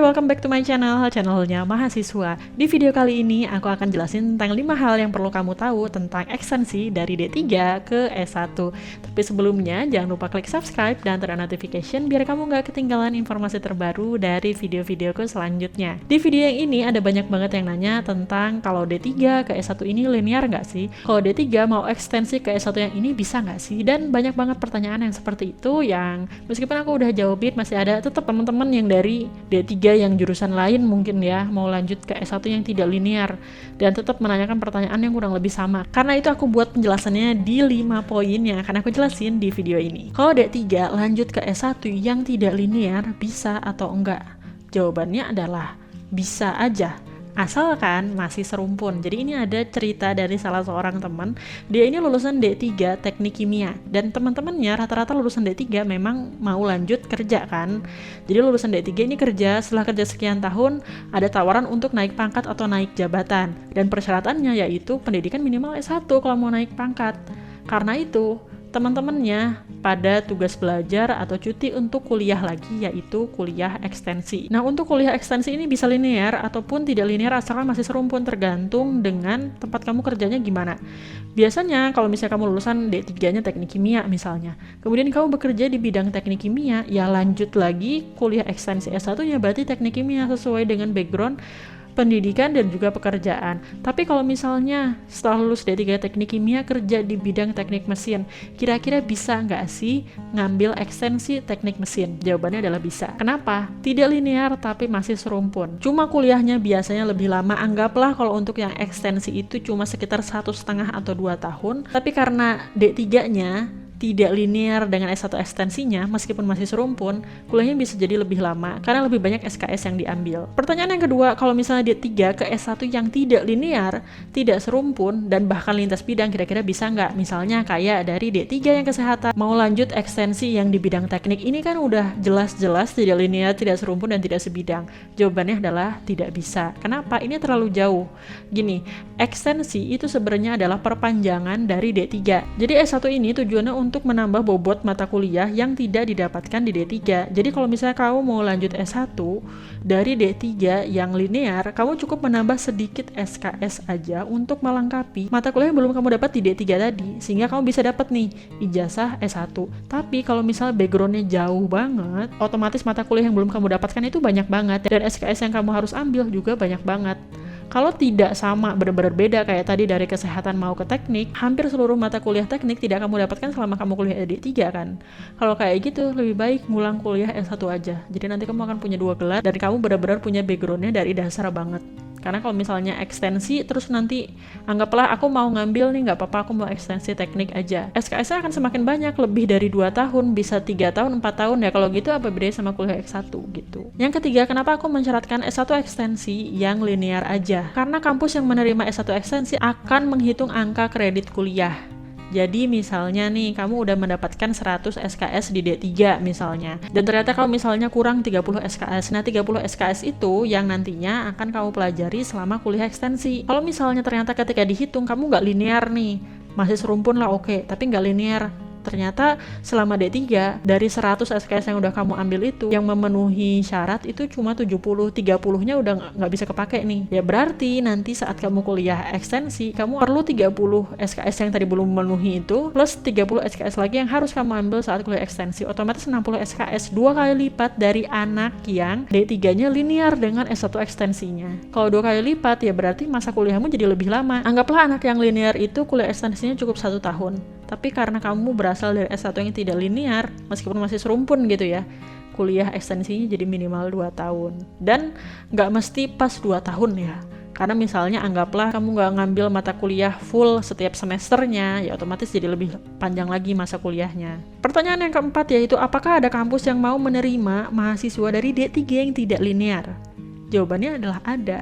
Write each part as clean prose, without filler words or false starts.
welcome back to my channelnya mahasiswa. Di video kali ini aku akan jelasin tentang 5 hal yang perlu kamu tahu tentang ekstensi dari D3 ke S1. Tapi sebelumnya jangan lupa klik subscribe dan turn on notification biar kamu nggak ketinggalan informasi terbaru dari video-videoku selanjutnya. Di video yang ini ada banyak banget yang nanya tentang kalau D3 ke S1 ini linear nggak sih? Kalau D3 mau ekstensi ke S1 yang ini bisa nggak sih? Dan banyak banget pertanyaan yang seperti itu yang meskipun aku udah jawabin masih ada tetap teman-teman yang dari D3 yang jurusan lain mungkin ya mau lanjut ke S1 yang tidak linear dan tetap menanyakan pertanyaan yang kurang lebih sama. Karena itu aku buat penjelasannya di 5 poin yang akan aku jelasin di video ini. Kalau D3 lanjut ke S1 yang tidak linear bisa atau enggak? Jawabannya adalah bisa aja, asalkan masih serumpun. Jadi ini ada cerita dari salah seorang teman, dia ini lulusan D3 teknik kimia dan teman-temannya rata-rata lulusan D3 memang mau lanjut kerja kan. Jadi lulusan D3 ini kerja, setelah kerja sekian tahun ada tawaran untuk naik pangkat atau naik jabatan dan persyaratannya yaitu pendidikan minimal S1 kalau mau naik pangkat. Karena itu teman-temannya pada tugas belajar atau cuti untuk kuliah lagi, yaitu kuliah ekstensi. Nah, untuk kuliah ekstensi ini bisa linear ataupun tidak linear asalkan masih serumpun, tergantung dengan tempat kamu kerjanya gimana. Biasanya kalau misalnya kamu lulusan D3-nya teknik kimia misalnya, kemudian kamu bekerja di bidang teknik kimia, ya lanjut lagi kuliah ekstensi S1 ya berarti teknik kimia sesuai dengan background pendidikan dan juga pekerjaan. Tapi kalau misalnya setelah lulus D3 teknik kimia kerja di bidang teknik mesin, kira-kira bisa nggak sih ngambil ekstensi teknik mesin? Jawabannya adalah bisa. Kenapa? Tidak linear tapi masih serumpun. Cuma kuliahnya biasanya lebih lama. Anggaplah kalau untuk yang ekstensi itu cuma sekitar 1,5 atau 2 tahun. Tapi karena D3-nya tidak linear dengan S1 ekstensinya, meskipun masih serumpun, kuliahnya bisa jadi lebih lama karena lebih banyak SKS yang diambil. Pertanyaan yang kedua, kalau misalnya D3 ke S1 yang tidak linear, tidak serumpun, dan bahkan lintas bidang, kira-kira bisa nggak? Misalnya kayak dari D3 yang kesehatan, mau lanjut ekstensi yang di bidang teknik, ini kan udah jelas-jelas tidak linear, tidak serumpun, dan tidak sebidang. Jawabannya adalah tidak bisa. Kenapa? Ini terlalu jauh. Gini, ekstensi itu sebenarnya adalah perpanjangan dari D3. Jadi S1 ini tujuannya untuk menambah bobot mata kuliah yang tidak didapatkan di D3. Jadi kalau misalnya kamu mau lanjut S1 dari D3 yang linear, kamu cukup menambah sedikit SKS aja untuk melengkapi mata kuliah yang belum kamu dapat di D3 tadi, sehingga kamu bisa dapat nih ijazah S1. Tapi kalau misalnya backgroundnya jauh banget, otomatis mata kuliah yang belum kamu dapatkan itu banyak banget dan SKS yang kamu harus ambil juga banyak banget. Kalau tidak sama, benar-benar beda kayak tadi dari kesehatan mau ke teknik, hampir seluruh mata kuliah teknik tidak kamu dapatkan selama kamu kuliah D3 kan. Kalau kayak gitu, lebih baik ngulang kuliah S1 aja. Jadi nanti kamu akan punya 2 gelar dan kamu benar-benar punya backgroundnya dari dasar banget. Karena kalau misalnya ekstensi, terus nanti anggaplah aku mau ngambil nih, nggak apa-apa aku mau ekstensi teknik aja. SKS-nya akan semakin banyak, lebih dari 2 tahun, bisa 3 tahun, 4 tahun ya. Kalau gitu apa bedanya sama kuliah S1 gitu. Yang ketiga, kenapa aku mensyaratkan S1 ekstensi yang linear aja? Karena kampus yang menerima S1 ekstensi akan menghitung angka kredit kuliah. Jadi misalnya nih, kamu udah mendapatkan 100 SKS di D3 misalnya, dan ternyata kamu misalnya kurang 30 SKS. Nah, 30 SKS itu yang nantinya akan kamu pelajari selama kuliah ekstensi. Kalau misalnya ternyata ketika dihitung kamu nggak linear nih, masih serumpun lah oke, tapi nggak linear. Ternyata selama D3 dari 100 SKS yang udah kamu ambil itu yang memenuhi syarat itu cuma 70, 30-nya udah nggak bisa kepake nih. Ya berarti nanti saat kamu kuliah ekstensi kamu perlu 30 SKS yang tadi belum memenuhi itu plus 30 SKS lagi yang harus kamu ambil saat kuliah ekstensi. Otomatis 60 SKS, 2 kali lipat dari anak yang D3-nya linear dengan S1 ekstensinya. Kalau 2 kali lipat ya berarti masa kuliahmu jadi lebih lama. Anggaplah anak yang linear itu kuliah ekstensinya cukup 1 tahun. Tapi karena kamu berasal dari S1 yang tidak linear, meskipun masih serumpun gitu ya, kuliah ekstensinya jadi minimal 2 tahun. Dan nggak mesti pas 2 tahun ya. Karena misalnya anggaplah kamu nggak ngambil mata kuliah full setiap semesternya, ya otomatis jadi lebih panjang lagi masa kuliahnya. Pertanyaan yang keempat yaitu, apakah ada kampus yang mau menerima mahasiswa dari D3 yang tidak linear? Jawabannya adalah ada.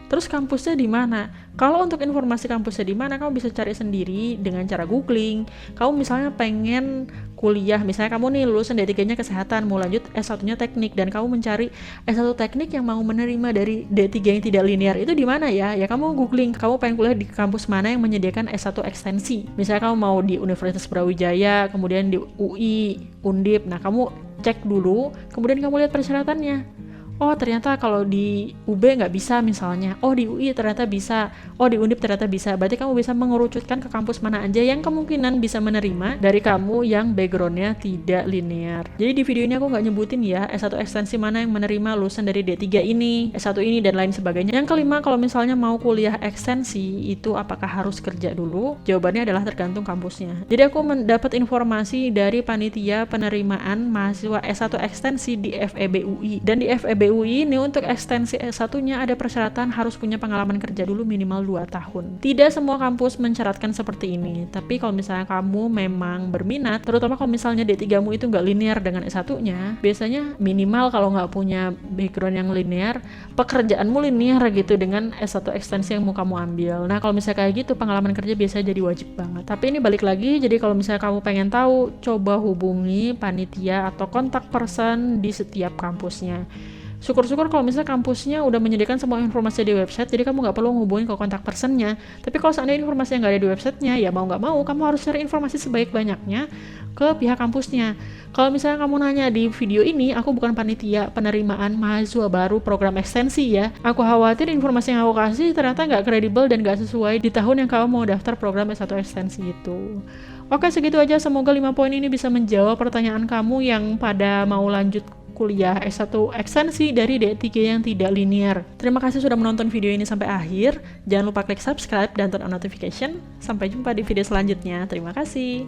Terus kampusnya di mana? Kalau untuk informasi kampusnya di mana, kamu bisa cari sendiri dengan cara googling. Kamu misalnya pengen kuliah, misalnya kamu nih lulusan D3-nya kesehatan, mau lanjut S1-nya teknik, dan kamu mencari S1 teknik yang mau menerima dari D3 yang tidak linear, itu di mana ya? Ya kamu googling, kamu pengen kuliah di kampus mana yang menyediakan S1 ekstensi. Misalnya kamu mau di Universitas Brawijaya, kemudian di UI, Undip, nah kamu cek dulu, kemudian kamu lihat persyaratannya. oh ternyata kalau di UB nggak bisa misalnya, oh di UI ternyata bisa, oh di Undip ternyata bisa. Berarti kamu bisa mengerucutkan ke kampus mana aja yang kemungkinan bisa menerima dari kamu yang backgroundnya tidak linear. Jadi di video ini aku nggak nyebutin ya S1 ekstensi mana yang menerima lulusan dari D3 ini, S1 ini, dan lain sebagainya. Yang kelima, kalau misalnya mau kuliah ekstensi itu apakah harus kerja dulu? Jawabannya adalah tergantung kampusnya. Jadi aku mendapat informasi dari panitia penerimaan mahasiswa S1 ekstensi di FEB UI. Dan di FEB UI ini untuk ekstensi S1-nya ada persyaratan harus punya pengalaman kerja dulu minimal 2 tahun. Tidak semua kampus mensyaratkan seperti ini, tapi kalau misalnya kamu memang berminat, terutama kalau misalnya D3-mu itu nggak linear dengan S1-nya, biasanya minimal kalau nggak punya background yang linear, pekerjaanmu linear gitu dengan S1 ekstensi yang mau kamu ambil. Nah kalau misalnya kayak gitu, pengalaman kerja biasanya jadi wajib banget. Tapi ini balik lagi, jadi kalau misalnya kamu pengen tahu, coba hubungi panitia atau kontak person di setiap kampusnya. Syukur-syukur kalau misalnya kampusnya udah menyediakan semua informasi di website, jadi kamu nggak perlu ngubungin ke kontak personnya. Tapi kalau seandainya informasi yang nggak ada di websitenya, ya mau nggak mau kamu harus cari informasi sebaik-banyaknya ke pihak kampusnya. Kalau misalnya kamu nanya di video ini, aku bukan panitia penerimaan mahasiswa baru program ekstensi ya. Aku khawatir informasi yang aku kasih ternyata nggak kredibel dan nggak sesuai di tahun yang kamu mau daftar program S1 ekstensi itu. Oke, segitu aja. Semoga 5 poin ini bisa menjawab pertanyaan kamu yang pada mau lanjut kuliah S1 ekstensi dari D3 yang tidak linear. Terima kasih sudah menonton video ini sampai akhir. Jangan lupa klik subscribe dan turn on notification. Sampai jumpa di video selanjutnya. Terima kasih.